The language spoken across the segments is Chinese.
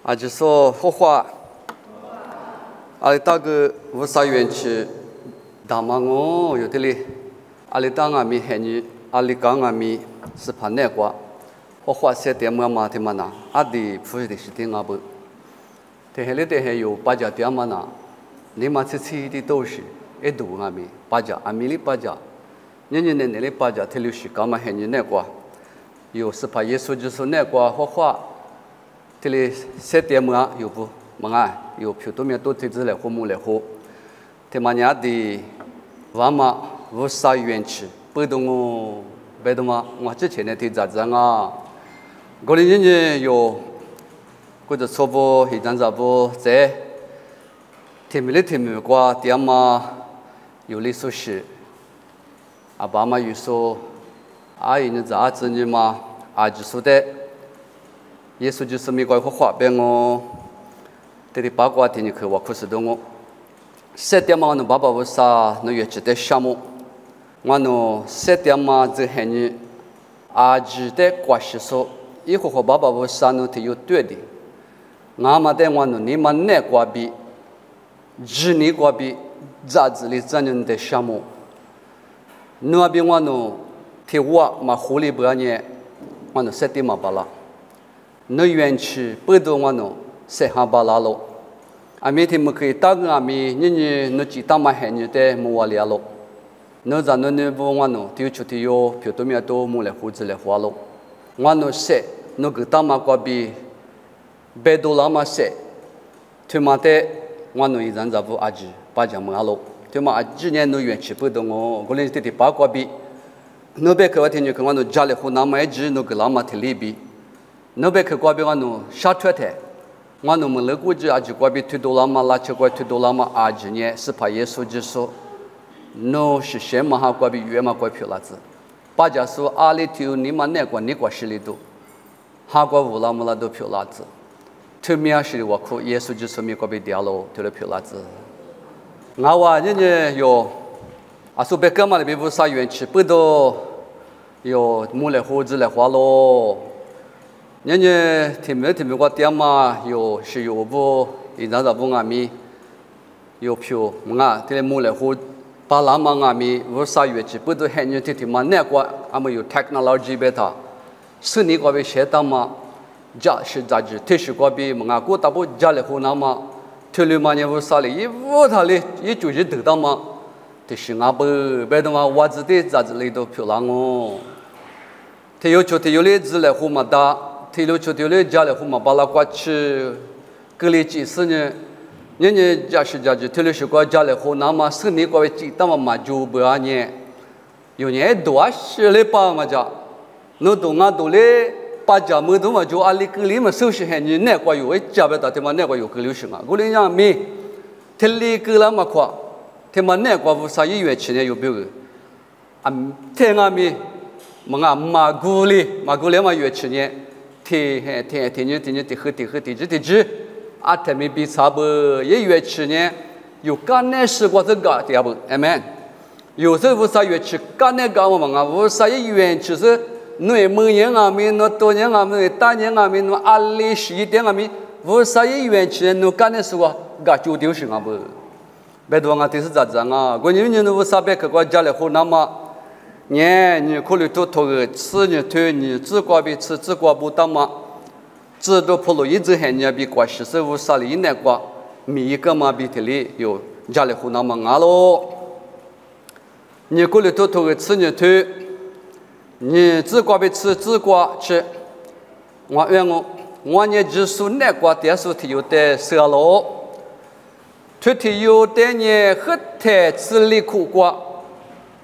啊，就说佛话，阿里大个无啥缘去，大嘛我有的哩，阿里当阿咪黑女，阿里讲阿咪是怕那个，佛话些点么嘛的嘛呐，阿弟不是的是点阿不，但是里头还有八家点嘛呐，你嘛吃吃的都是，一度阿咪八家，阿咪哩八家，年年哩八家，他就是讲嘛黑女那个，有是怕耶稣就是那个佛话。这里些点么有不？么啊，有票多面都推出来和木来和，他妈伢的娃嘛无啥缘去，不懂我，不懂嘛？我之前呢推咋子啊？过年人有，或者说不，一张咋不在？天没过点嘛有历史是，阿爸妈有说，阿姨你咋子呢嘛？阿就说的。耶稣就是美国话边我，这里八卦天你看我可是的我，7点嘛，我爸爸为啥那月值得项目？我呢7点嘛，这还你阿值得关系说，以后和爸爸为啥呢？他有对的，俺们的我呢，你们那瓜比，只你瓜比，咋子里咱人的项目？那边我呢，他我嘛狐狸不呢，我呢7点嘛罢了。那园区不多我弄，谁还把拉喽？阿每天么可以打个阿咪，你那几打嘛还你的么我俩喽？那咱那不我弄，丢出去哟，票多面多么来胡子来花喽？我弄谁？那个打嘛过比$100嘛谁？他妈的，我弄一张咋不阿吉把家么阿喽？他妈阿吉年那园区不多我，过年的八过比，那边去我听你看我弄家里湖南嘛一直那个拉嘛提里比。那边去过边我弄沙ထွက်台，我弄么那估计阿就过边$2嘛，拉车过$2嘛，阿就呢是怕耶稣就说，那是什么哈过边远嘛过票了子，把家说阿里头你嘛那个你过十里多，哈过乌拉么拉都票了子，头面是我哭耶稣就说mi过边掉了，头了票了子，我话人家有，阿说别干嘛的别不啥缘去，不都有木来胡子来花咯。人家听没过点嘛？有是有不？一张不阿咪有票嘛？这里木来户巴拉嘛阿咪无啥乐器，不都很人听嘛？那个阿么有 technology 贝塔，是你个别写到嘛？家是咋子？特殊个别嘛？过大不家里湖南嘛？特里嘛你无啥哩？一无他哩，一就是得到嘛？这是阿不别的嘛？我自己咋子里头票啦哦？他有就他有哩子来湖嘛大。提溜出提溜家里户嘛，把那过去隔离几十年，人家家是家就提溜是过家里户，那么生你过为几大嘛就不安年，有年多是嘞吧嘛家，那都俺都嘞把家门都嘛就阿里隔离嘛收拾很你那个有家别打他妈那个有隔离是嘛，我嘞讲没，提离隔了嘛夸，他妈那个无啥医院去呢有别个，啊，听俺没，嘛俺马古里嘛院去呢。天你地和啊，他们比差不一月去年有干那事过这个对不？amen。有时候啥月去干那个我们啊，无啥一元其实那每年啊咪那多年啊咪大年啊咪那阿里11点啊咪无啥一元去那干那事过个就丢是啊不？别多啊，这是咋子啊？过年无啥别个国家来湖南嘛。你考虑多个吃你推你自挂比吃自挂不当嘛？自都跑路一直喊你比挂西是无啥哩那挂，每一个嘛比这里有家里湖南嘛俺咯。你考虑多个吃你推，你自挂比吃自挂吃，我呢只说那挂点数提有的色咯，提有的呢和太吃力苦挂。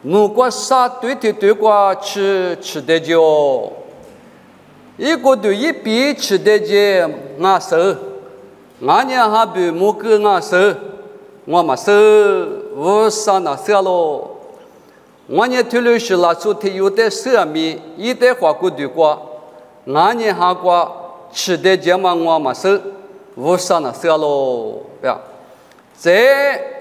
我过啥对过吃得着，一个对一比吃得着，我手，俺娘还比木个我手，我嘛手无啥那色咯，我娘推了是拉出提有的色米，一代花过对过，俺娘还过吃得着嘛我嘛手无啥那色咯，呀，这。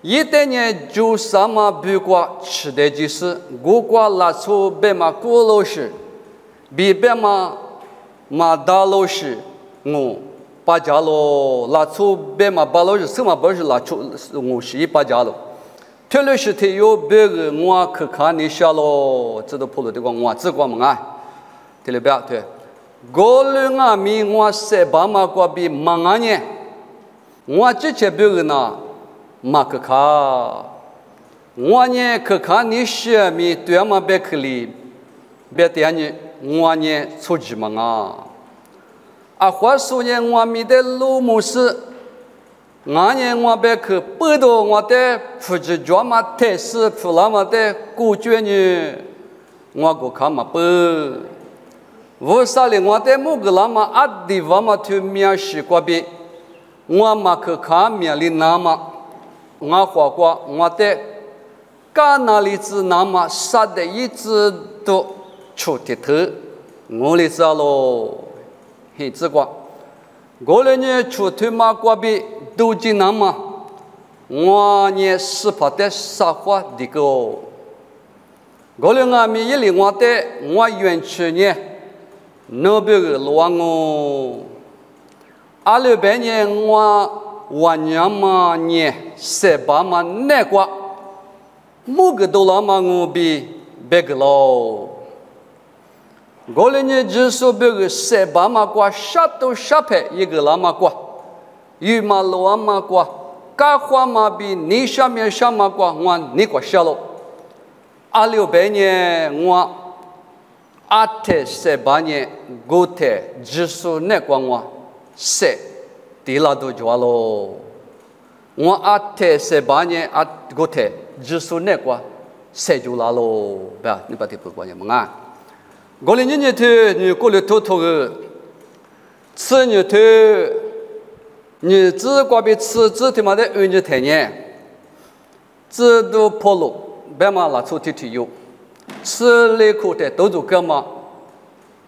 一代年就什么不过吃的就是我过拉出别嘛过老师，比别嘛大老师我巴家咯，拉出别嘛巴老是什么不是拉出我是一巴家咯。特别是他有别个我去看你下咯，这都普罗的讲我只管么啊，对了不要对。过了啊米我塞巴马过比忙啊呢，我之前别个呢马去看，我呢去看你下米对嘛别去里，别点呢我呢出去忙啊。啊，话说呢，我们的路牧师，俺呢我别去不多，我的出去专门特使出那么的古卷呢，我个看嘛不，为啥哩？我的某个那么阿弟我嘛去面试过比，我嘛去看面里那么，我话过我的，干那里子那么杀的一直都出的头，我哩知道咯。很直观，过来呢，出头嘛过比都进那么，我呢是怕的撒花的个。过来我们一里我的我园区呢，那边个乱哦，阿拉边呢我晚年嘛呢十八嘛那个，某个都那么我比别个喽。过来呢，就是别个塞巴马瓜，啥都啥配一个拉马瓜，羽马罗马瓜，嘎花马比你下面啥马瓜，我你瓜下喽。阿六百年我阿特塞巴年古特就是那瓜我塞地拉都抓喽。我阿特塞巴年阿古特就是那瓜塞就拉喽，不要你把这不关键嘛啊。过来年头，你过来偷偷个，吃年头，你只过比吃只他妈的二年太年，只都跑路，别嘛拉出体有，吃来口的都做干嘛？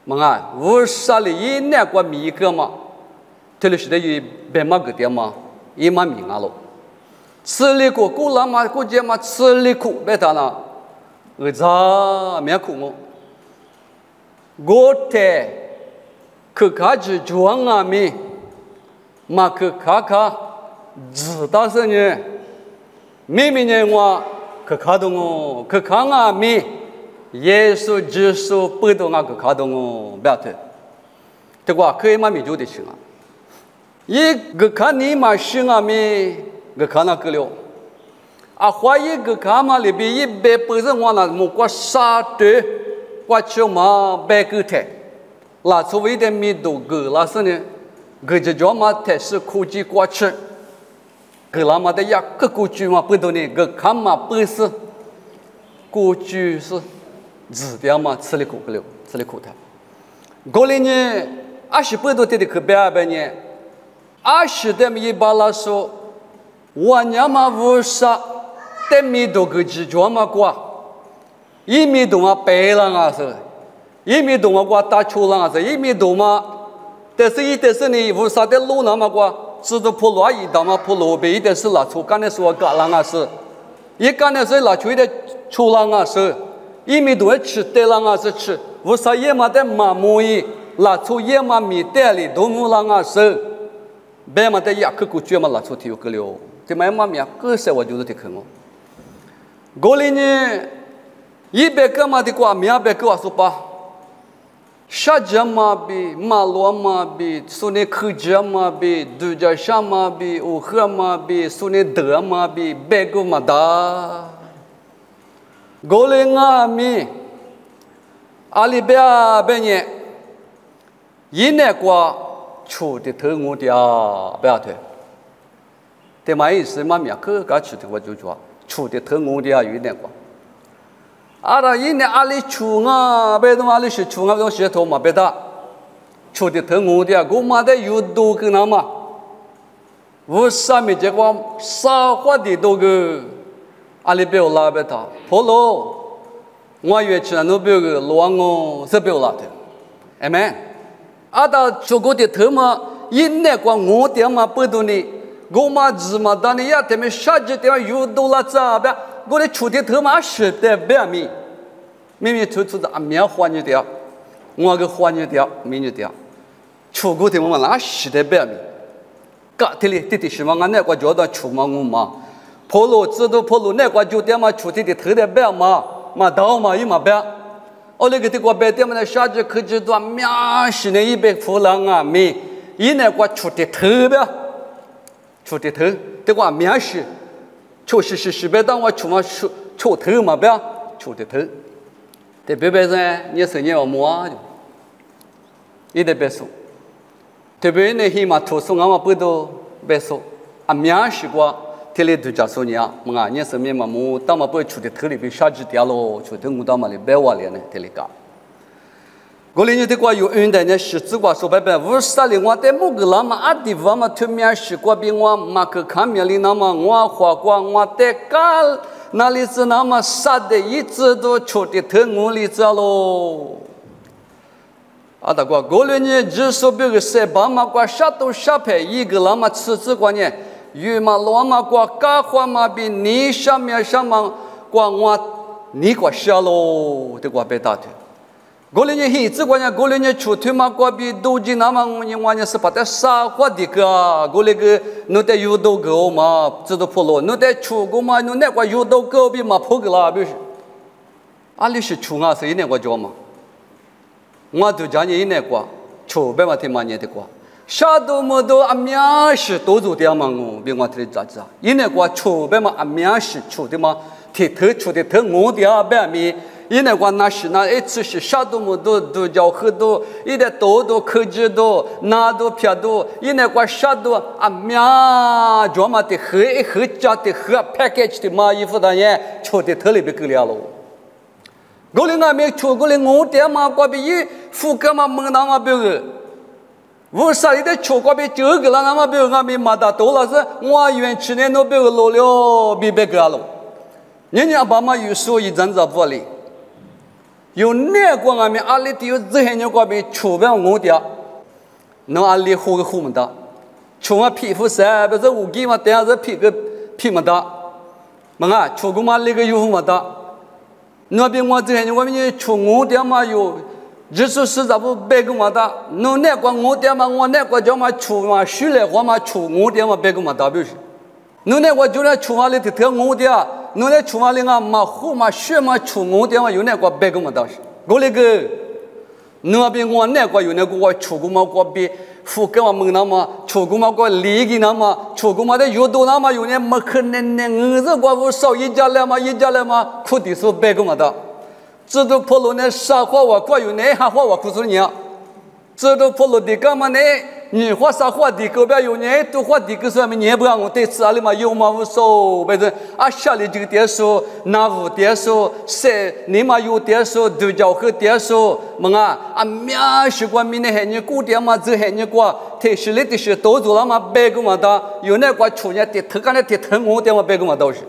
嘛啊，无啥哩一年过米干嘛？特别是的有别嘛个点嘛，一嘛米啊咯，吃来口，过来嘛，过节嘛吃来口，别打了，咋没口么？我的去看去装啊米，嘛去看看，知道是呢，明明呢我去看到我去看啊米，耶稣基督不到我去看到我，不要听，这个可以嘛米就得行啊，一个看你嘛行啊米，个看那个了，啊，怀疑个看嘛里边一百不是我那木瓜沙的。我就嘛白个太，拉出一点米都个，那是呢，个就叫嘛太是科技过去，个那么的呀，个过去嘛不多呢，个看嘛不是，过去是字典嘛吃力苦不了，吃力苦的。过来呢，20多天的去别呢，20点一把拉说，我娘嘛无啥，点米都个就叫嘛过。一米多嘛白了啊是，一米多嘛我打球了啊是，一米多嘛，但是呢，无啥的路那么过，知道破路啊一道嘛破路呗，一点是拉出干的说干了啊是，一干的是拉出的球了啊是，一米多吃得了啊是吃，无啥也嘛的马木伊拉出也嘛米袋里都木了啊是，别嘛的呀可过去嘛拉出体育个了，这嘛嘛呀个些我就是得看我，过来呢。一百个嘛的瓜，200个话说吧，沙家嘛比，马罗嘛比，苏内克家嘛比，杜家沙嘛比，乌赫嘛比，苏内德嘛比，白个嘛da，过来啊米，阿里边边呢，一年瓜出的头我的啊，不要退，对嘛意思嘛面可搞出的我就说，出的头我的啊有一年瓜。阿拉一年阿里出啊，别动阿里是出啊，别动石头嘛，别打，出的头我的，我妈的有多个那嘛，我上面这个啥话的多个，阿里别拉别打，破喽，我越去那边个乱哦，是别拉的，哎们，阿达出过的头嘛，一年光我的嘛不动的，我妈子嘛，当你呀，他们啥子地方有多拉咋别。我的出的头嘛是的别米，明明出的啊面换你掉，我个换你掉，米你掉，出过的嘛那是的别米。嘎提里弟弟什么俺那个觉得出嘛我嘛，跑路知道跑路那个酒店嘛出弟弟头的白嘛到嘛一嘛白，我那个这个白店嘛那下去可知道面是那一百夫人啊没，一那个出的头白，出的头，这个面是，是白当我出嘛出头嘛白，出的头，这白白人你是你要么就，一点白说。特别那些嘛，图书俺们不都白说，面试过，这里都讲说你啊，你是面嘛，当嘛不出的头里边啥子掉咯，出头我当嘛里白话了呢，这里讲。我里你的话有运的呢，是只话说白白，无啥哩，我在某个那么阿地方嘛，推面试过比我马克看面里那么我花过，我在干那里是那么啥的，一直都出的头我里知咯。啊，大哥，过了呢，只说别个塞巴嘛，过啥都啥配，一个那么吃子过呢，鱼嘛、罗嘛过，干花嘛比你上面上嘛过我你过下喽，这个别打的。过了呢，黑子过呢，过了呢，出腿嘛过比都济那么我呢是把它杀花的个，过了个侬得有多高嘛，知道破了，侬得出过嘛，侬那个有多高比嘛破个啦，比如，阿里是出啊，是一年个叫嘛。我都讲你那个，出别嘛听嘛你的个，啥都没都阿面是都做点嘛我，别我听咋子啊？你那个出别嘛阿面是出的嘛，提头出的头我的阿别米，你那个那是那一次是啥都没都叫很多，一点都科技都哪都偏都，你那个啥都阿面专门的很加的很 package 的嘛衣服的呢，出的头里边够了喽。过来俺们出过来，我爹妈过比一副干嘛蒙那么别个，我啥里的出过比这个了那么别个俺们马达多了是，我原去年都别个落了比别个了，人家爸妈有说一阵子不哩，有那个俺们阿里的有这些人过比出不我爹，那阿里活个活么的，出嘛皮肤晒不是乌鸡嘛，但是皮么的，么啊出个嘛那个有么的。那边我这些我们出我爹嘛有，就是咋不别个嘛的，侬那个我爹嘛，我那个叫嘛出嘛，许来话嘛出我爹嘛别个嘛的，比如，侬那个就来出嘛里头特我爹，侬那出嘛里啊嘛虎嘛血嘛出我爹嘛有那个别个嘛的，我那个，那边我那个有那个我出过嘛过比。富格嘛蒙那么，出国嘛过利益那么，出国嘛的有多那么有呢，没可能呢，我过我少一家来嘛，苦的是别个嘛的，知道跑路呢，啥话我过有呢，啥话我苦说你，知道跑路的干嘛呢？你话啥话的个边有呢？都话的个说明你不让我对此阿里嘛有嘛无所谓的，啊下里这个点数，那无点数，谁你嘛有点数，都叫和点数，么啊面是过明年还你古典嘛，这还你过，特殊里的是都做了嘛，别个嘛的，有那个出年的头干的的头我点嘛别个嘛都是。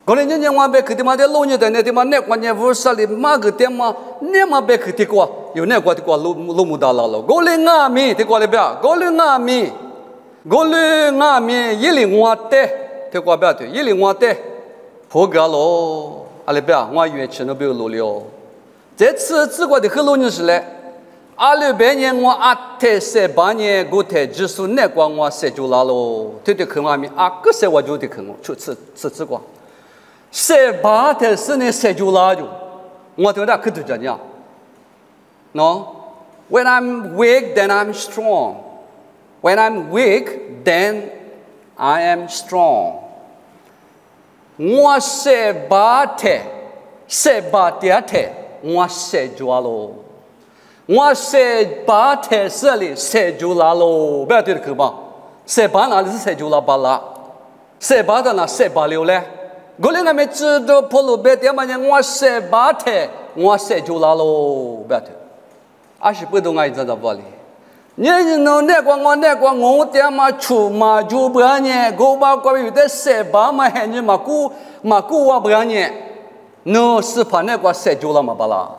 过来年我别去的嘛的老年的那的嘛，那个年无啥哩嘛个点嘛，那嘛别去的过，有那个的过路木大了了。过来俺们的过来别，过来俺们一零我的，的过别的，一零我的，破个喽，阿里别，我原去那别路了。这次只过的很老年是嘞，阿里别年我阿太18年，我太只数那个我谁就拉喽，对对看俺们阿个谁我就得看我，出此过。谁把的是呢？谁就拉就，我听他可都这样。No, when I'm weak, then I'm strong. When I'm weak, then I am strong. 我谁把的，谁把的，我谁就拉喽。我谁把的是哩，谁就拉喽。不要对着口吧，谁把哪里是谁就拉巴拉，谁把的呢？谁把了嘞？过来俺们知道跑路别点嘛呢？我谁把的，我谁就拉喽，别的。20不懂俺这咋不哩？你弄那个我点嘛出嘛就不让你，我把过有的谁把嘛还你嘛顾我不让你，侬是怕那个谁就拉嘛巴拉？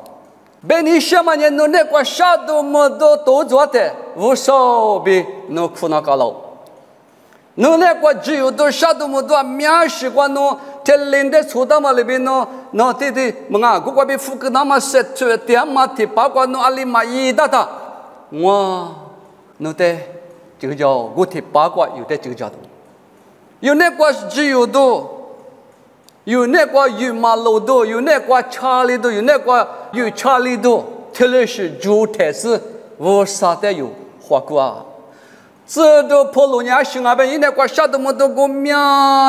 别你什么呢？侬那个啥都没都做的，无所谓，侬苦那个喽。侬那个只有都啥都没多，面试过侬。这领的出到嘛里边喏，喏对对，么啊，我比富个那么些出点嘛，提包括喏阿里嘛一大，我喏得这个叫我提八卦有的这个叫的，有那个只有多，有那个有马路多，有那个查理多，有那个有查理多，特别是主台是我啥的有花过。这都破路年行啊！别人那个啥都没得过命，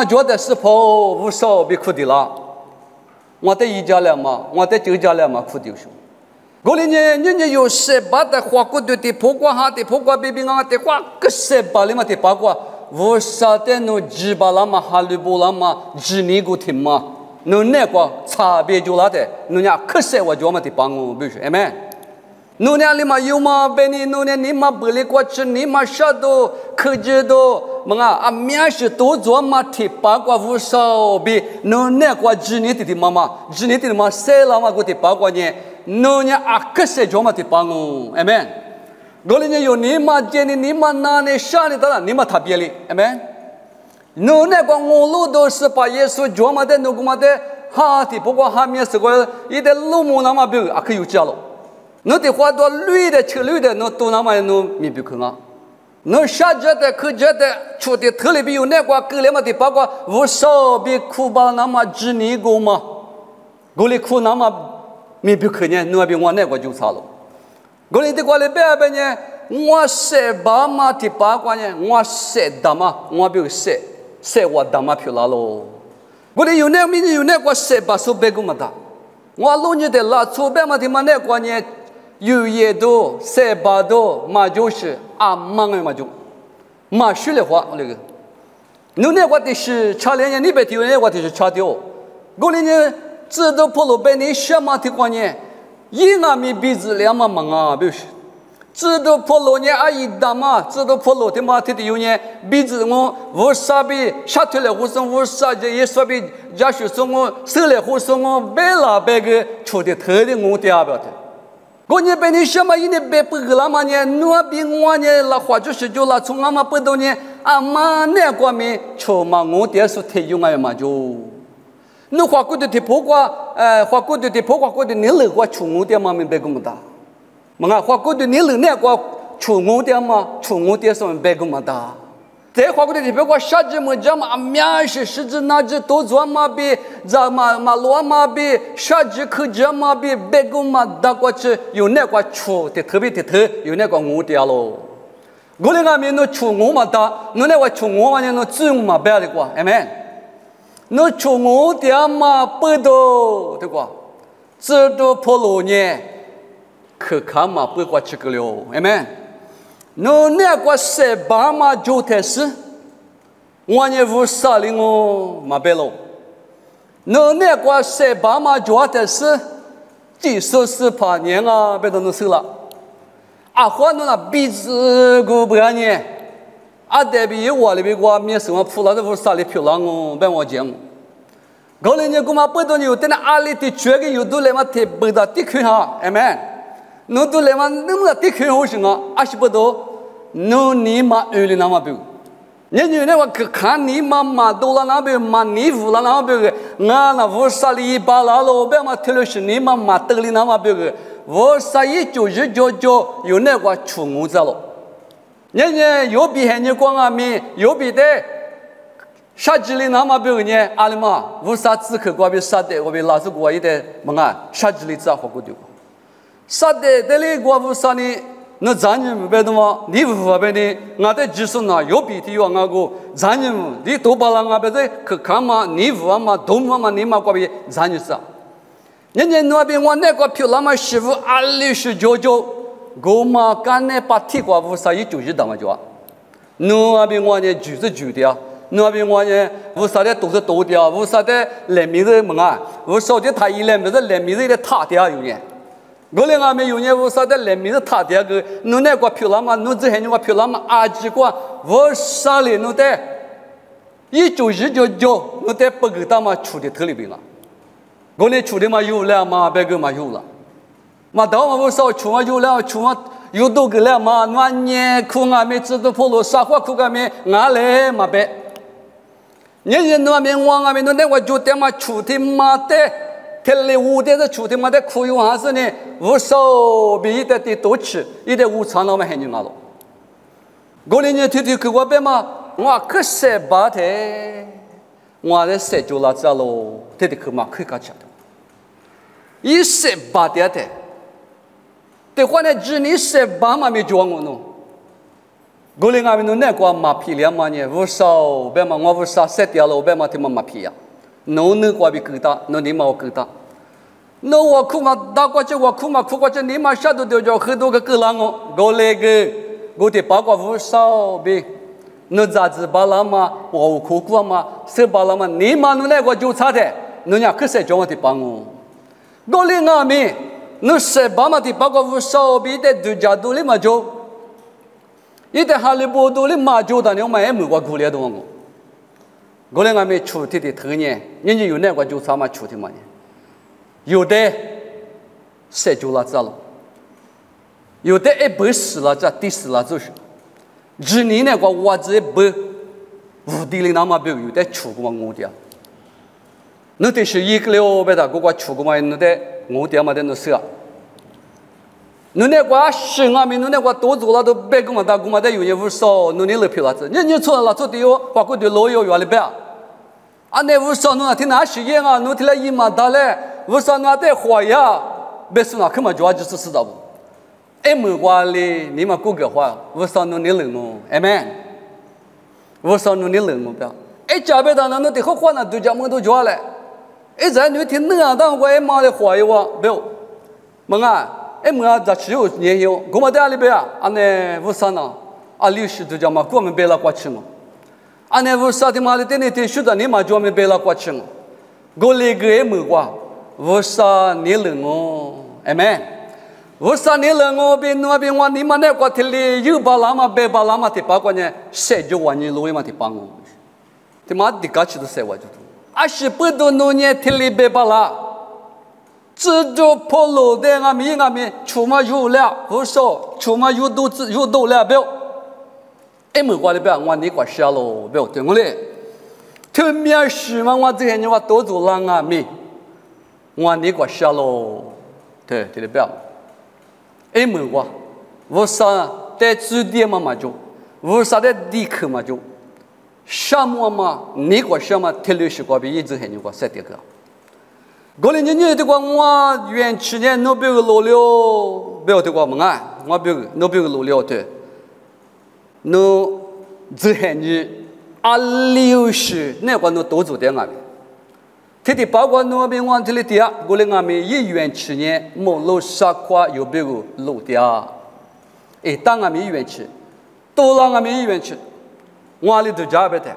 觉得是破无少别哭的了。我在一家了嘛，我在九家了嘛，哭的是。过年人有18的花过的破瓜哈的破瓜别别啊的花个18里嘛的八卦，无啥的no几巴拉嘛哈里布拉嘛，几年过天嘛，no那个差别就来的，no呀可是我就嘛的帮我，比如说，amen。努年里嘛有嘛，别你努年你嘛不离过去，你嘛啥都科技都，么啊面是都做嘛提八卦无少比努年过几年的妈妈，几年的嘛谁了嘛过提八卦呢？努年可是做嘛提帮我，amen。过年有你嘛见你嘛拿你啥你得你嘛特别哩，amen。努年过我路都是把耶稣做嘛的，努个嘛的，哈提不过哈面是个一点路木那嘛比可有家了。侬得花多绿的吃绿的，侬多那么侬没别看啊。侬啥觉得可觉得出的特里边有那个格里嘛的八卦，无少比苦吧那么几年过嘛，过里苦那么没别看呢，侬比我那个就差了。过里的过里别别呢，我写吧嘛的八卦呢，我写的嘛，我比写我的嘛漂亮喽。过里有那名有那个写吧说别个么的，我老年的拉出别嘛的嘛那个呢。有也多，18多，嘛就是忙的嘛就，嘛学的话那个，侬那个的是差2年，你别提那个的是差掉，过年呢，这都破路被你什么的话呢？一阿米鼻子2嘛忙啊，比如说，这都破路呢，一大嘛，这都破路的嘛，他的有呢，鼻子我无啥比下头了，无什无啥就也说比家属说我手了，或说我别拉别个出的头的我掉不了的。过年被你什么一年别不个了嘛呢？我比我呢，那花就是就那从俺们不多呢，妈那个面出嘛我爹说太用哎嘛就，你花过的破瓜，花过的破瓜过的你乐瓜出我爹嘛明白个么哒？嘛花过的你乐那个出我爹嘛，出我爹说明白个么哒？再花过的别个啥子么讲嘛，面是实质那子都做嘛比，咱嘛罗嘛比，啥子可讲嘛比，别个嘛大过去有那个出的特别的特，有那个我掉喽。我那个面no出我嘛大，侬那个出我嘛呢no自我嘛别的过，amen。no出我掉嘛不多，对过，这都破路呢，可看嘛不过去个了，amen。侬那个18嘛就开始，我呢无啥哩我嘛别喽。侬那个18嘛就开始，几18年啊，别到侬手了。或侬那鼻子个不安呢？代表我里边我面什么铺了都无啥哩漂亮哦，别我讲。过来呢，我嘛不多有的那阿里的绝个有多来嘛提不到地区哈，amen。侬都来嘛，那么地区好什啊？是不多，侬你嘛二里那么多，人家那个看你嘛多了那边嘛你富了那边个，俺那无啥哩巴拉喽，别嘛特别是你嘛得里那么边个，无啥一就有那个出我着了，人家有比人家光啊面有比的。啥子里那么别个呢？阿里嘛，无啥资格过比啥的，我比老师过一点么啊？啥子里咋好过的？啥的这里过无啥呢？那咱人别的嘛，你不发别的，俺在技术那有比的有俺个，咱人你多把人俺别的去看嘛，你不嘛，多嘛你嘛过比咱人啥？人家那边我那个漂亮嘛媳妇阿里是舅舅，我嘛干那把铁过无啥也就是当嘛就啊，那边我呢就是的啊。那边我呢，无啥的都是多的，无啥的来米子么啊，无啥的他一来米子来米子的他的有呢，我俩俺们有呢，无啥的来米子他的个，侬那个漂亮嘛，侬这还那个漂亮嘛，阿几个无啥嘞，侬得一就，侬得不给他嘛出的特里边了，我呢出的嘛有了嘛，别个嘛有了，嘛到嘛无啥出嘛有了，出嘛。有多个了嘛？我年苦俺们知道破路啥话苦俺们俺来嘛别。人那边我俺们那我就他妈出的嘛的，他来我的是出的嘛的苦有还是呢？无少比一点的多吃，一点午餐那么很牛了。我哩呢天天去我边嘛，我可塞巴的，我的塞就拉着喽，天天去嘛去干啥的？一塞巴的，对话呢，只你塞巴嘛没装我喏。我哩俺们侬那个马皮了嘛呢？无少边嘛，我无少塞掉了，边嘛他妈马皮呀，侬那个比更大，侬你嘛我更大。那我哭嘛，大过去我哭嘛，哭过去你嘛下头就叫很多个个人我那个我的八卦无少呗，那咋子巴拉嘛，我哭过嘛，是巴拉嘛，你嘛那个就差的，那伢可是叫我的帮我，我哩俺们那是巴嘛的八卦无少呗的度假度里嘛就，一的哈利波特里嘛就的，你们也没过过来的我，我哩俺们出去的头年，人家有那个就差嘛出去嘛呢。有的塞住了这了，有的一不死了这第死了就是，只你那个我这不无地里那么别有的出过我的，那得是一个了别的，我出过嘛，那得我的嘛的那是啊，那那个是俺们那个多做了都别个嘛大个嘛的有人无少，那你来票了这，你错了错的哟，包括对老友原来别，啊那无少那听哪是样啊，那听了一嘛大嘞。我说我在花呀，别说那根本就就是知道不？哎，没关系，你们顾个话，我说你冷我，哎们，我说你冷我不要，哎，家别的那得好花那都家么都叫嘞，哎，在你听那当我哎妈的花呀我不要，么啊，哎么啊，这只有年有，我们在里边啊，啊那我说呢，啊60都叫嘛，我们别了过去嘛，啊那我说的嘛的，你听说的你嘛叫我们别了过去嘛，我那个也没过。我说你冷我，哎们，我说你冷我，别那边我你们那个天里有把拉嘛别把拉嘛的把关呢，谁就往你路里嘛的帮我，他妈的搞起都谁我就，啊是不都弄年天里别把拉，这就破路的俺们出嘛有了，我说出嘛有都了不要，哎没关系不要，我你个下喽不要对我嘞，他面试嘛我这些人我多做了俺们。我那个下喽，对，对的不要。哎，没我说在酒店嘛就，我说在地壳嘛就，什么嘛，那个什么铁路是过比一直很牛个3点个。过来年的话，我园区呢，那边个路了，不要的话嘛啊，我边那边个路了对，那这很牛，60那个那多做点啊。他的包括那边往这里的，过来俺们一园区呢，某路沙块有别个路的，哎，当俺们一园区，多让俺们一园区，我里头家别的，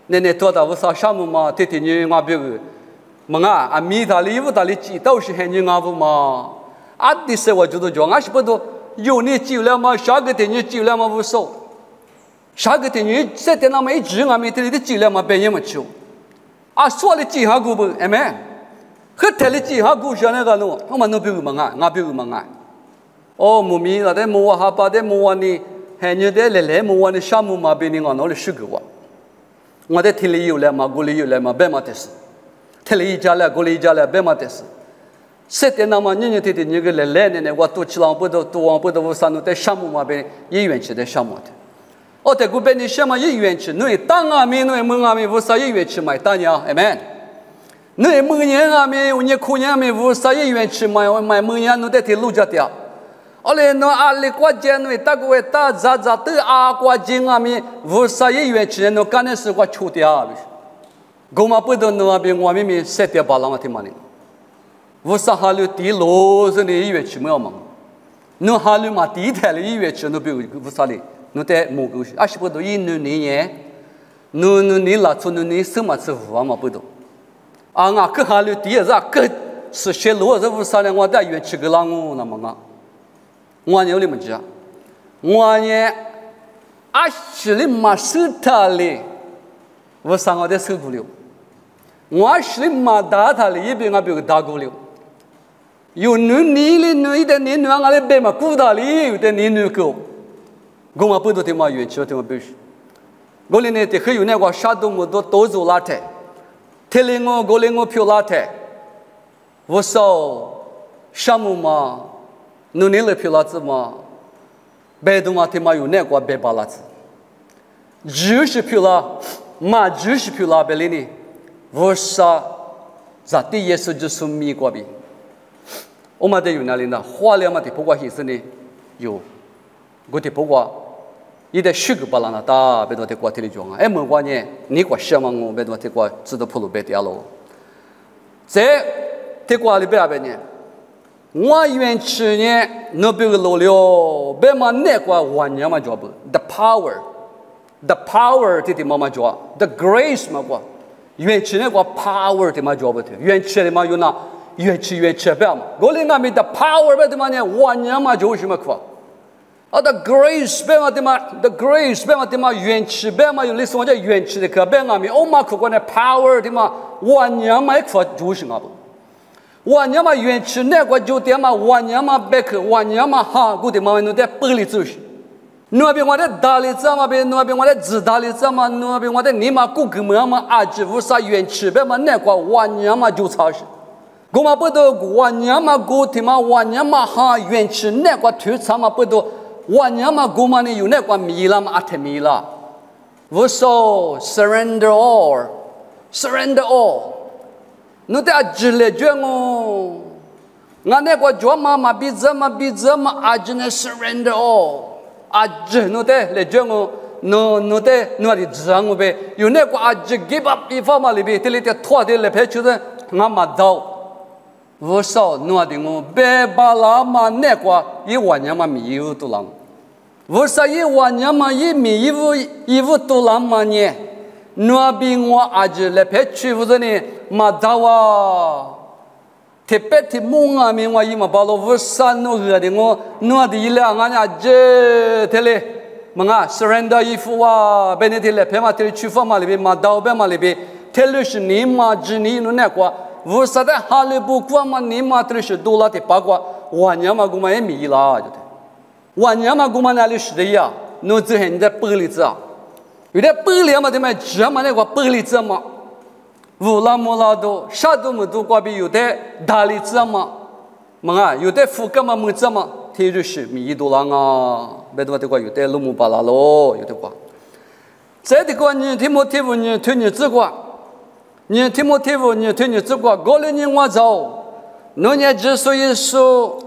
那多大我啥项目嘛，他你我别个，么啊，米大里乌大里几都是很牛啊不嘛，啊，第时我觉得讲，俺是不都有你久了嘛，下个天你久了嘛无少，下个天你这天那么一直俺们这里的久了嘛别人么久。啊，说的几下股不？哎们，和台里几下股上那个喏，我们那边有忙啊，我边有忙啊。哦，木米那在木瓦哈巴在木瓦呢，还有的来木瓦的项目嘛，别人我拿来收个我。我在台里有来嘛，过里有来嘛，别嘛的事。台里一家来，过里一家来，别嘛的事。这点那么你天天你个来呢，我多起浪不多，多往不多，我上头在项目嘛边医院去在项目的。哦，在古边你什么医院去？你当阿弥，你问阿弥，无啥医院去买单呀？哎们，你问人阿弥，你苦人阿弥，无啥医院去买问人，你得听路家的。后来你阿里国家你大个大咋都阿国家阿弥，无啥医院去，你干的是我出的啊！我嘛不懂你阿边我们7点8浪听嘛呢？无啥哈路地路是你医院去没有嘛？你哈路嘛地台的医院去，你别无啥的。侬在某个啊，是不都一年，你拉出你什么是无嘛不懂？啊，我可哈了第一个可是学路是无啥的，我在园区个啷个那么啊？我牛里么讲，我呢啊是里嘛手他哩，我上我在手过了，我是里嘛打他哩，一边我别个打过了，有你哩你的你我哩别嘛顾他哩，有的你够。我们不都听嘛园区听嘛必须，我哩呢得还有那个啥东西都做拉台，天里我票拉台，我说项目嘛，你来票拉子嘛，别动嘛听嘛有那个别把拉子， 20票嘛20票别里呢，我啥在地耶稣就是米过比，我们的有哪里呢？花了嘛的不过意思呢，有，我的不过。一代虚个巴拉那大，别多的国体里讲啊，哎，没关系，你国希望我别多的国知道普鲁别掉了。这的国里边呢，我愿去呢，那边个路了，别嘛那国万年嘛做不 ，the power 的嘛做 ，the grace 嘛过，愿去那个 power 的嘛做不的，愿去的嘛有那愿去别嘛，我里那边 the power 别的嘛呢，万年嘛做什么过？the grace 别嘛的嘛 ，the grace 别嘛的嘛，愿去别嘛有历史我叫愿去的可别嘛咪，我嘛可关的 power 的嘛，万年嘛一块做什么不？万年嘛愿去那个就点嘛，万年嘛别去，万年嘛哈，我的嘛弄点不理做事。那边我的大理子嘛别，那边我的自大理子嘛，那边我的你嘛顾个嘛阿吉无啥愿去别嘛那个万年嘛就操事。我嘛不都万年嘛顾的嘛，万年嘛哈愿去那个推场嘛不都。万年嘛，古嘛呢有那个米啦嘛，阿特米啦，我说 surrender all，surrender all， 侬得阿吉来卷哦，俺那个卷嘛比这嘛阿吉呢 surrender all， 阿吉侬得来卷哦，侬得侬的知我呗，有那个阿吉 give up 一方嘛里边，这里的拖的来拍就是俺嘛到，我说侬的我别把拉嘛那个一万年嘛米有多浪。我说一万年嘛，一米衣服多浪嘛呢？那边我阿姐来拍去不是呢？嘛到啊，特别的梦啊，咪我伊嘛把我山弄热的我，那的了俺阿姐特嘞，嘛啊 surrender 衣服啊，别那特嘞拍嘛特去放嘛里边嘛到边嘛里边，特嘞是你嘛只你那个，我说的哈利不过嘛你嘛特是多了的八卦，万年嘛我嘛也米啦就。万年嘛，我们那里是的呀，侬只很在玻璃子啊，有点玻璃嘛，对嘛，只嘛那个玻璃子嘛，乌拉木拉多，啥都没多，挂边有的大理子嘛，嘛啊，有的福干嘛木子嘛，天就是米多浪啊，别的话有的路木巴拉咯，有的话，这的话你听没听过你推你这个，你听没听过你推你这个，过了年我走，侬年之所以说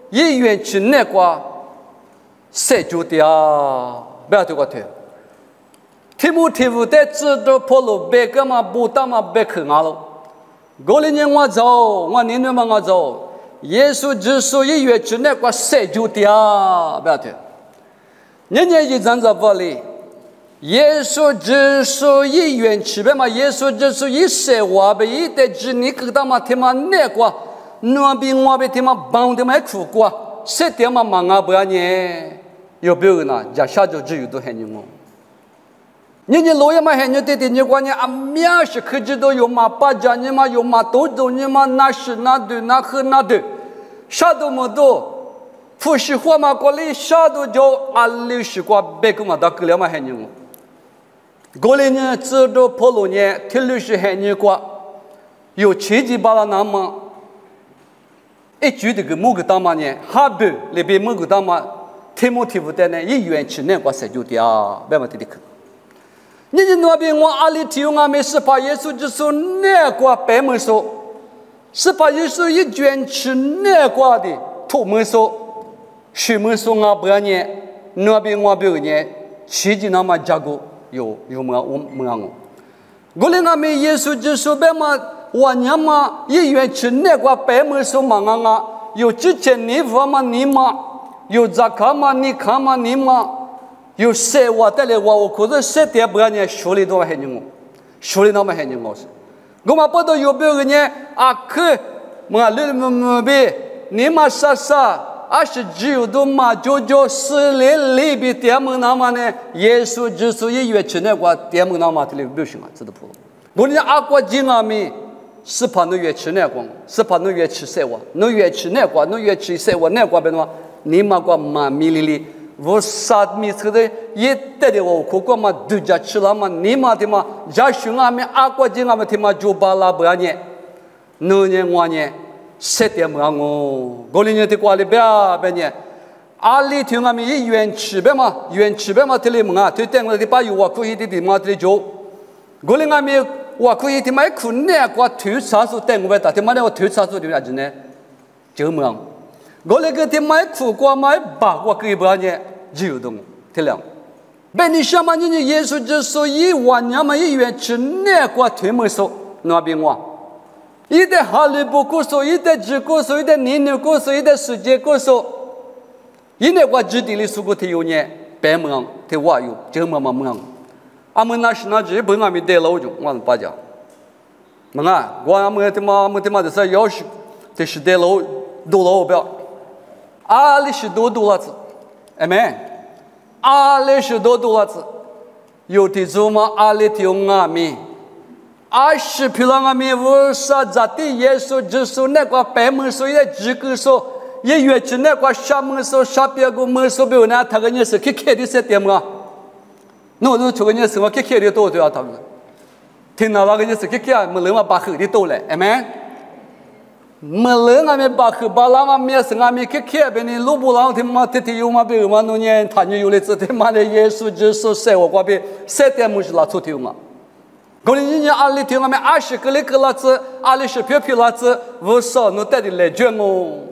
医院去那个。谁就的啊？不要对我推。提姆提姆在知道跑路别个嘛不打嘛别去俺了。过了年我走，我年年嘛我走。耶稣之所以越去那个谁就的啊？不要推。年年一站在这里。耶稣之所以越去别嘛，耶稣之所以谁话别一代只你给他嘛听嘛那个，那边我别听嘛帮的嘛苦过。谁点嘛忙啊不要呢？有没有呢？家下就只有都很牛哦。你老爷嘛很牛的，你关键啊，面是科技都有嘛，把家你嘛有嘛，都你嘛那是那对那喝那对，啥都没多。不是话嘛，过来啥都叫阿里是过别个嘛，到个了嘛很牛哦。过来呢，知道跑路呢，铁路是很牛过，有前几把了那么。一句这个某个大妈呢，哈不那边某个大妈，提莫提不得呢，一元去那个谁就掉，别么的去。你那边我阿里提我们是把耶稣就说那个白门说，是把耶稣一卷去那个的土门说，水门说我不呢，那边我不呢，奇迹那么加过有我，我连我们耶稣就说白么。我娘嘛，医院去那个白门说嘛啊，有之前你佛嘛你嘛，有扎卡嘛你看嘛你嘛，有谁我带来我可是谁点不让你手里多很牛，手里那么很牛我是，我嘛不都有别个呢啊可嘛你别你嘛啥啊是只有都嘛就死里边点门那么呢，耶稣之所以医院去那个点门那么这里不行啊，知道不？我呢阿国经啊咪。是怕侬越吃那个，是怕侬越吃谁话？侬越吃那个，侬越吃谁话？那个别话，你嘛个嘛米里，我啥米吃的也得的我，可个嘛都家吃了嘛，你嘛的嘛，家兄啊们阿国经啊们的嘛就把拉不呢，侬呢我呢，谁的嘛我里呢的过来别呢，阿里听我们一元七百嘛，元七百嘛，这里么啊？这等我的把油啊，可以的嘛，这里做。我哩我们我可以的买苦呢，我推啥子等我打，他妈的我推啥子的啥子呢？就么样？我哩个的买苦瓜买把，我可以不让你就动，对了。别你想嘛，你耶稣就说一万年嘛，一元七呢，我推么说那边我。一代哈利波故事，一代吉故事，一代年年故事，一代世界故事。因为我基地里苏个提有呢，白门提我有，这么门。阿们那是那日本阿们带老中，我是八家。门啊，我阿们他妈的是要是，这是带老多老表。阿里是多了子，哎没？阿里是多了子，有的做嘛阿里提有阿们。阿是譬如阿们无啥在地耶稣就是那个白门所以几个说。也越去那个沙门说沙别个门说别那他个人是开的是点么？那我这个人是我开的多对啊，他们听到那个人是开没人嘛把后的多嘞，哎没？没人啊没把后把那嘛没是啊没开别人路不让他妈天天有嘛别嘛弄年他就有了这他妈的耶稣就是晒我瓜别晒点么是拉出头嘛？过年你阿里听我们20个那个拉子，阿里是飘拉子，无少侬带的来卷哦。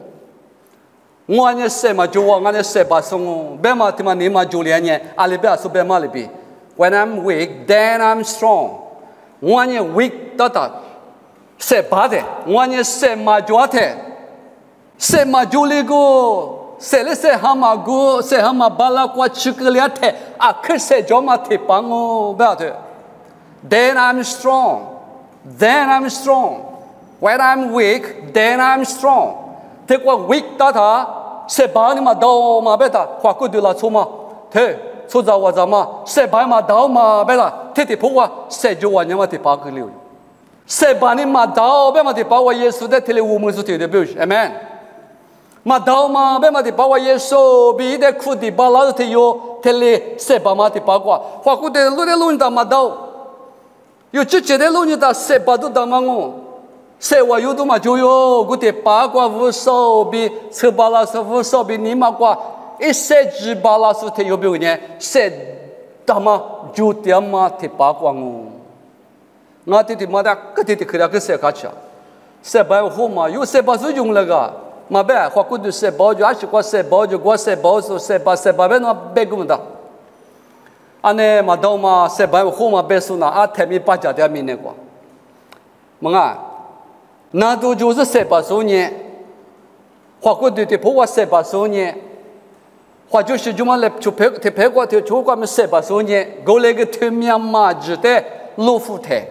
我呢谁嘛就我呢谁把送，别嘛他妈你嘛就连呢，阿里边说别嘛里边。When I'm weak, then I'm strong。我呢 weak 的，谁把的？我呢谁嘛就的，谁嘛就那个，谁嘞谁哈嘛个，谁哈嘛把那个吃个了的，啊可谁叫嘛提帮哦，别的。Then I'm strong. Then I'm strong. When I'm weak, then I'm strong. 这个 weak 的谁把你嘛刀嘛别的，花骨头了错嘛？对，错在我怎么？谁把嘛刀嘛别的，天天破我，谁就我你嘛得把个了？谁把你嘛刀别嘛得把我耶稣的天里我们是对的，表示 ，amen。嘛刀嘛别嘛得把我耶稣比的苦的把老子天有天里谁把嘛得把我，花骨头路的路人打嘛刀，有直接的路人打谁把都打嘛我。谁话有多嘛就有，我得八卦无少比，扯巴拉是无少比你嘛卦，一谁只巴拉是他有没有呢？谁他妈就点嘛他八卦哦，我弟弟嘛的，个弟弟可能跟谁卡起啊？谁把好嘛？有谁把是用那个？嘛别，花骨头谁包就还是过谁包就过谁包是谁把别那别个么的，安尼嘛到嘛谁把好嘛别说那啊台面八家的面那个，么啊？那都就是380年，花骨头的破坏380年，或者是就嘛来就拍过的就我们380年，过来个对面嘛值得老虎台，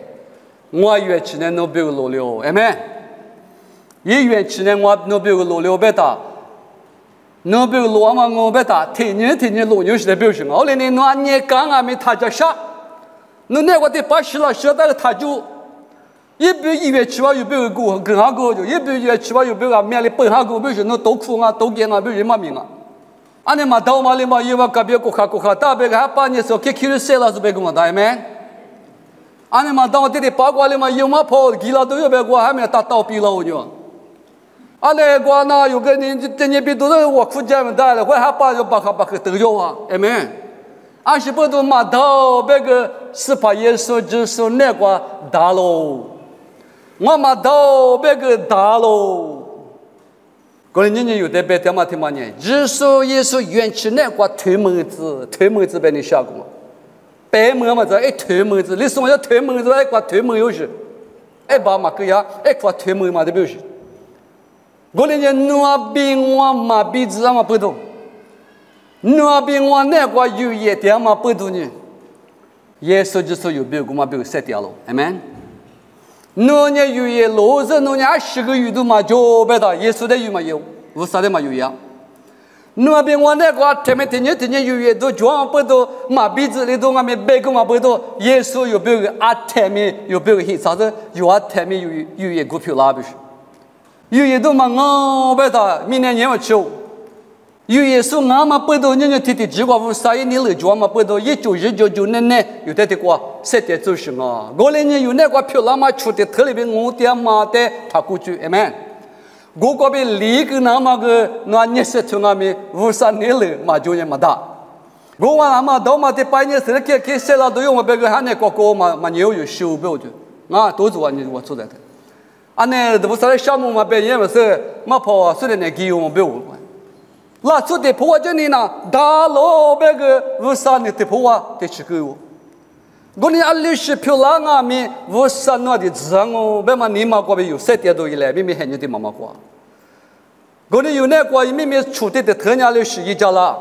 我约去年诺贝尔罗了，哎没？一约去年我诺贝尔罗了别打，诺贝尔罗嘛我别打，天天罗牛是的表示，后来呢那年刚啊没他家下，那个的把死了晓得他就。一边1月7号又别个过更下过就，一边1月7号又别个面里本下过，比如说那多苦啊、多艰啊，比如什么命啊？安尼嘛到嘛里嘛，因为隔壁国家，大别个还把你说开谁了是别个嘛大没？安尼嘛到这里八卦里嘛，有嘛跑，其他都有别个还没打倒闭了我就。安尼个那有个人这年边都是我苦家们带了，我还把就把都有啊，哎没？20不都嘛到别个是把耶稣就是那个大喽。我嘛到别个大喽，过年有的别他妈听嘛呢？耶稣元气那个推门子被你下过吗？白门嘛这一推门子，你说要推门子，一个推门有时，一把嘛个呀，一个推门嘛的表示。过年那边我嘛鼻子嘛不动，那边我那个有一点嘛不动呢。耶稣就是有别个嘛别个杀掉了，阿门。那年有耶老子那年20个月都嘛就别的，耶稣的有嘛有，无啥的嘛有呀。那边我那个天天有耶都装不到嘛鼻子里头我们别个嘛不到，耶稣有别个啊天面有别个黑啥子有啊天面有耶股票拉不是，有耶都嘛我别的，明年我去。有耶稣俺嘛不到，人家天天计划无啥嘢，你来装嘛不到，1919年有的个7点就是啊，我来年有那个票那么出的特里边我点嘛的他过去，阿门。我这边离个那么个那年些从那边53年了嘛就也没大。我话那么到嘛的半年时给谁了都用我别个喊那个嘛牛有修不就啊都做你我做的。安呢都不是项目嘛别人不是嘛跑虽然那给我别我。那做的破就你呢大老别个53年的破的去给我。我呢20漂亮啊咪53年的字我别嘛你嘛过边有7点多以来咪咪很牛的妈妈过。我呢有那个咪咪处的特年20一家了。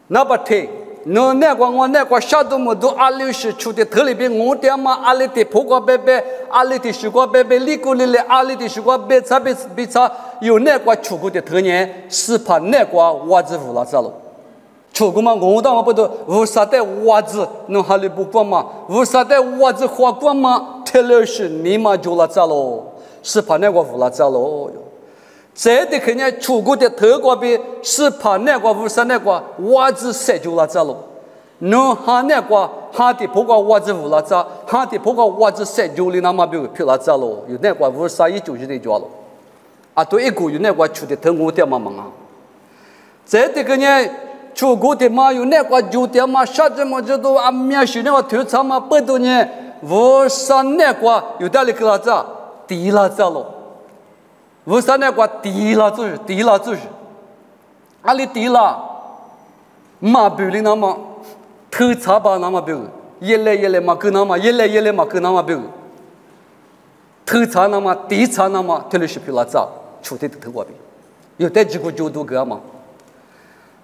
那不对，那个我那个下都么都20处的特里边我爹妈20的破个贝贝，20的水果贝贝，里古里嘞20的水果贝查贝查，有那个出国的特年是怕那个袜子污了咋了？出国嘛，我当我不都无啥的袜子，弄哈里不管嘛，无啥的袜子花光嘛，特了是你嘛就了咋了？是怕那个污了咋了？这的肯定出国的特国比是怕那个无啥那个袜子塞就了咋了？侬哈那个哈的不过袜子污了咋？哈的不过袜子塞就里那么比漂了咋了？有那个无啥也就是的叫了。啊，对一个有那个出的特我的嘛忙啊。这的肯定出国的嘛有那个酒店嘛，啥子么子都啊面是那个头场嘛，不多呢无啥那个有点里个了咋？低了咋了？无啥那个低了就是低了就是，阿里低了，马比里那么头差吧那么比，越来嘛跟那么越来嘛跟那么比，头差那么低差那么，特别是比了早，出的头过比，有的几个角度个嘛，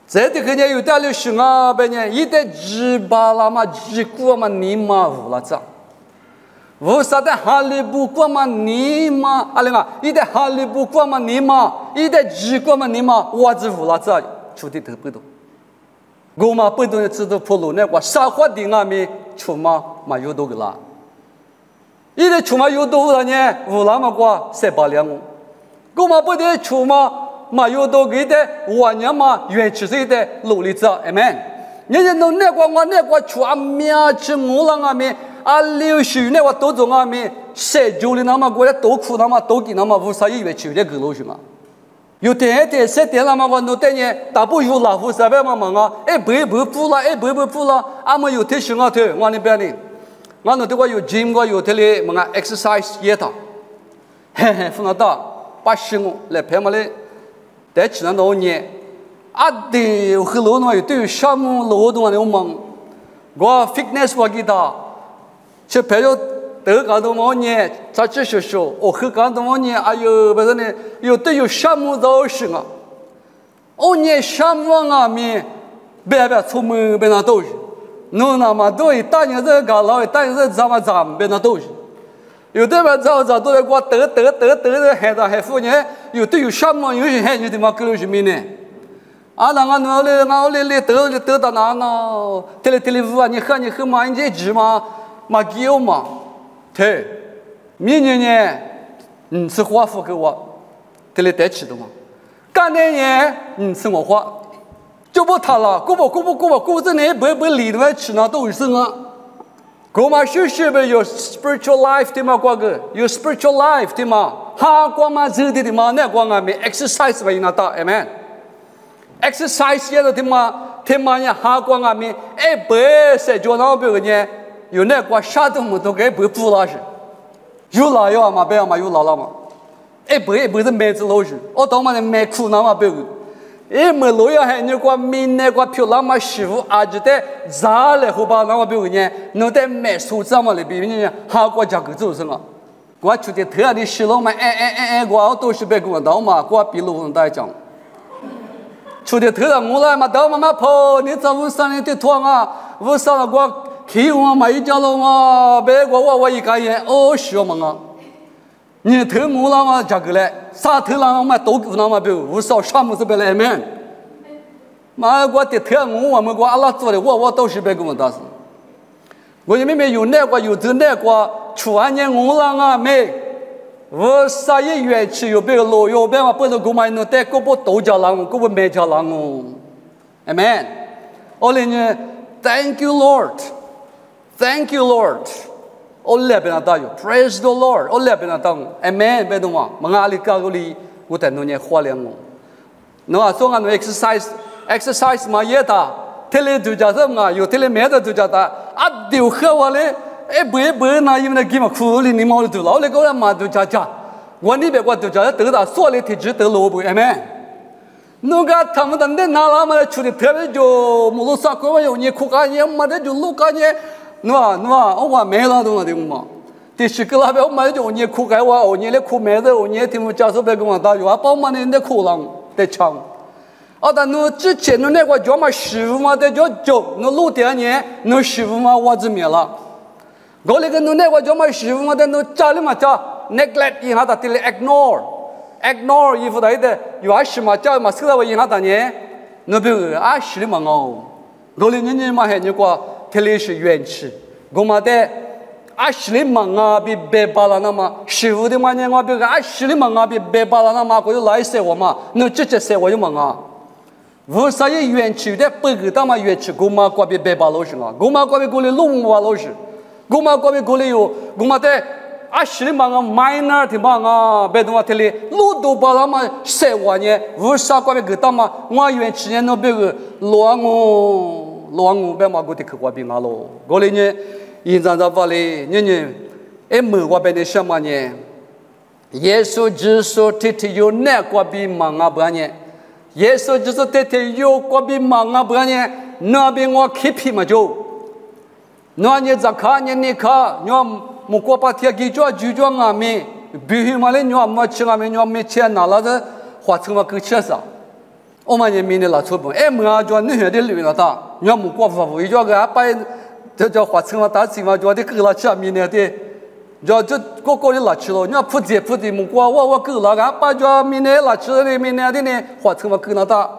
这的肯定有的了是啊，别呢，一的几把那么几个嘛你嘛无了早。无啥的哈利不过嘛你嘛，阿玲啊，一的哈利不过嘛你嘛，一的几过嘛你嘛，我只无了这出的特别多。我嘛不懂知道破路那个啥话的啊咪出嘛有多个啦，一的出嘛有多了呢，无了嘛个382我，我嘛不得出嘛有多个的，我呢嘛原其实的努力着 ，amen。人家弄那个我那个出啊面去我了啊咪。啊，留学那个都从啊面，谁就里那么过来多苦那么多给那么无啥意味去的个路去嘛？有点谁点那么我弄点呢？大不有老夫啥办嘛忙啊？哎，不补了，哎，不补了，俺们有天行啊头，我那边呢，我那对我有 gym 我有天嘞，么个 exercise 也当，嘿嘿，分了大80我来拍么嘞，在去那多年，啊对，和老那有对项目老多那忙，我 fitness 我给他。就陪着德高多么年，在这学校，我很高多么年，哎呦，不是呢，有的有项目都是啊，我年项目啊面，别出门别那都是，侬那么多，大年这搞老，大年这怎么别那都是，有的嘛早都在过得的海到海富呢，有的有项目，有些海有的嘛够什么呢？啊，那我来得到哪呢？天里屋啊，你喝嘛，你这急嘛？嘛给我嘛，对，明年呢，是花付给我，这里带起的嘛。干年是我花，就不他了，过这年不理的去那都是啊。我嘛休息不有 spiritual life 的嘛，过个有 spiritual life 的嘛，哈光嘛走的嘛，那光啊没 exercise 嘛有那到 ，amen。exercise 也的嘛，天嘛呀哈光啊没，哎不是叫那别个呢。有那个啥都没都给不补了是，有老要嘛，不要嘛有老了嘛，不是买子老是，我当嘛的买苦那嘛不要，没老要还那个明那个漂亮嘛媳妇啊就得咋来后把那个不要呢，侬得买手账嘛来比呢，哈国家个做什么？我出的特的洗了嘛，我都是别跟我到嘛，我比路上大讲，出的特的我来嘛到嘛跑，你找我3年的团啊，我上了我。去我买一家了嘛，别个我一干烟，哦，需要嘛啊！你头木了嘛，价格嘞，啥头了嘛，都够那么别无少啥么子别来买。妈，我的头我们阿拉做的，我都是别跟我打死。我也没有那个有这那个，出完年我了啊没，我啥也愿去有别个老有别嘛，不能购买那带个不多家人，个不买家人哦。Amen。我嘞呢 ，Thank you Lord。Thank you, Lord. Allah benadayo. Praise the Lord. Allah benadayo. Amen. Beduma. Mengalih kaguli 我等侬年花两我。侬啊，做俺侬 exercise 嘛也打，天嘞就叫什么？有天嘞没得就叫他啊，丢喝我嘞，哎不那因为那给嘛苦哩，你毛都老嘞个人嘛都叫，我那边我都叫得到所里体质得萝卜，哎没？侬个他们那拿拉嘛出的特别就木路上过嘛有你苦干你嘛的就路干你，侬啊，我没了都嘛的嘛。第十个那边我买就你苦干我，你嘞苦没的，你听我家属别跟我打，有啊，包嘛那苦浪得抢。啊，但侬之前侬那个叫嘛师傅嘛的叫走，侬路点呢，侬师傅嘛我子灭了。我那个侬那个叫嘛师傅嘛的侬家里嘛叫 neglect 一下的，对嘞 ignore 衣服的的，有啊什么叫嘛收到我一下的呢？侬比如啊师里嘛哦，我那年嘛还那个特别是元气，我嘛的啊师里嘛啊比白巴了那么师傅的嘛呢我比如啊师里嘛啊比白巴了那么我就来说我嘛，侬直接说我就嘛啊。为啥也元气的不给他们元气？我们过比白巴老师啊，我们过比过来龙华老师，我们过比过来有我们的啊，十里嘛个 minor 的嘛啊，别的话这里路都把他们塞完呢，为啥过比给他们我元气呢？那别个乱我别嘛过的去过比俺咯，过来呢，现在在法里呢，哎没过比的什么呢？耶稣基督天有那过比嘛啊不呢？耶稣就是天天有过比忙啊，不然呢，那边我开辟嘛就，那你咋看你看，你莫过把天给做就做俺们，必须嘛嘞，你没吃俺们，你没钱拿了这花钱嘛够吃啥？我们人民的拿出本，哎，没啊，做女孩的留了他，你莫过服务，叫个把这叫花钱嘛打钱嘛，做的够了吃民的的。就个的拿去了，你要铺的木瓜，我够了，俺把这明年拿去了的，明年的呢，花钱嘛够那大。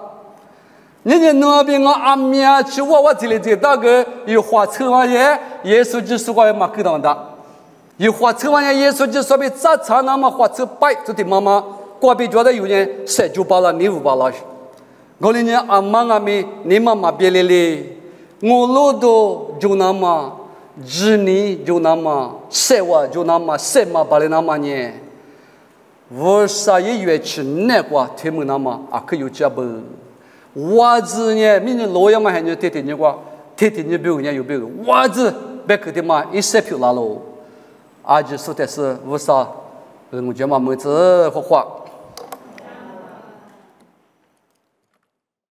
人家那边我阿米啊去，我这里这大个有花钱嘛耶稣基督我嘛够那大，有花钱嘛耶稣基督被砸惨那么花钱摆，就对妈妈，过边觉得有人398了，你500了，我的呢阿妈阿咪，你妈妈别来嘞，我老多就那么。日你就那么生活就那么什么把的那么呢？为啥也越去那个他们那么啊可有这不？我子呢，明年老样嘛还就天天你个，天天你比如人有比如，我子别个的嘛一色票拉喽，啊就说的是为啥？我觉嘛么子好话。